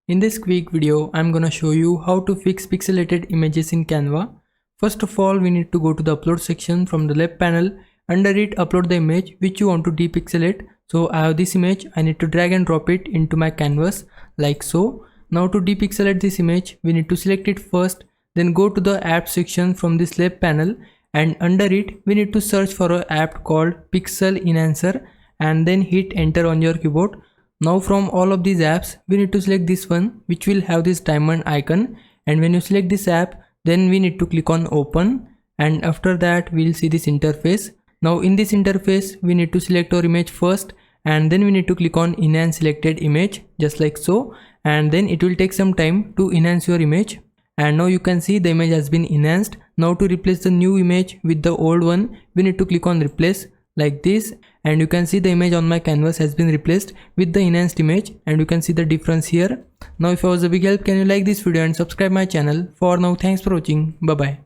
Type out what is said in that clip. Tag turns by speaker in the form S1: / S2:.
S1: In this quick video, I'm gonna show you how to fix pixelated images in Canva. First of all, we need to go to the upload section from the left panel. Under it, upload the image which you want to depixelate. So I have this image, I need to drag and drop it into my canvas like so. Now to depixelate this image, we need to select it first, then go to the app section from this left panel, and under it, we need to search for an app called Pixel Enhancer and then hit enter on your keyboard. Now from all of these apps, we need to select this one which will have this diamond icon, and when you select this app, then we need to click on open, and after that we'll see this interface. Now in this interface, we need to select our image first, and then we need to click on enhance selected image just like so, and then it will take some time to enhance your image. And now you can see the image has been enhanced. Now to replace the new image with the old one, we need to click on replace like this, and you can see the image on my canvas has been replaced with the enhanced image, and you can see the difference here. Now if I was a big help, can you like this video and subscribe my channel. For now, thanks for watching. Bye bye.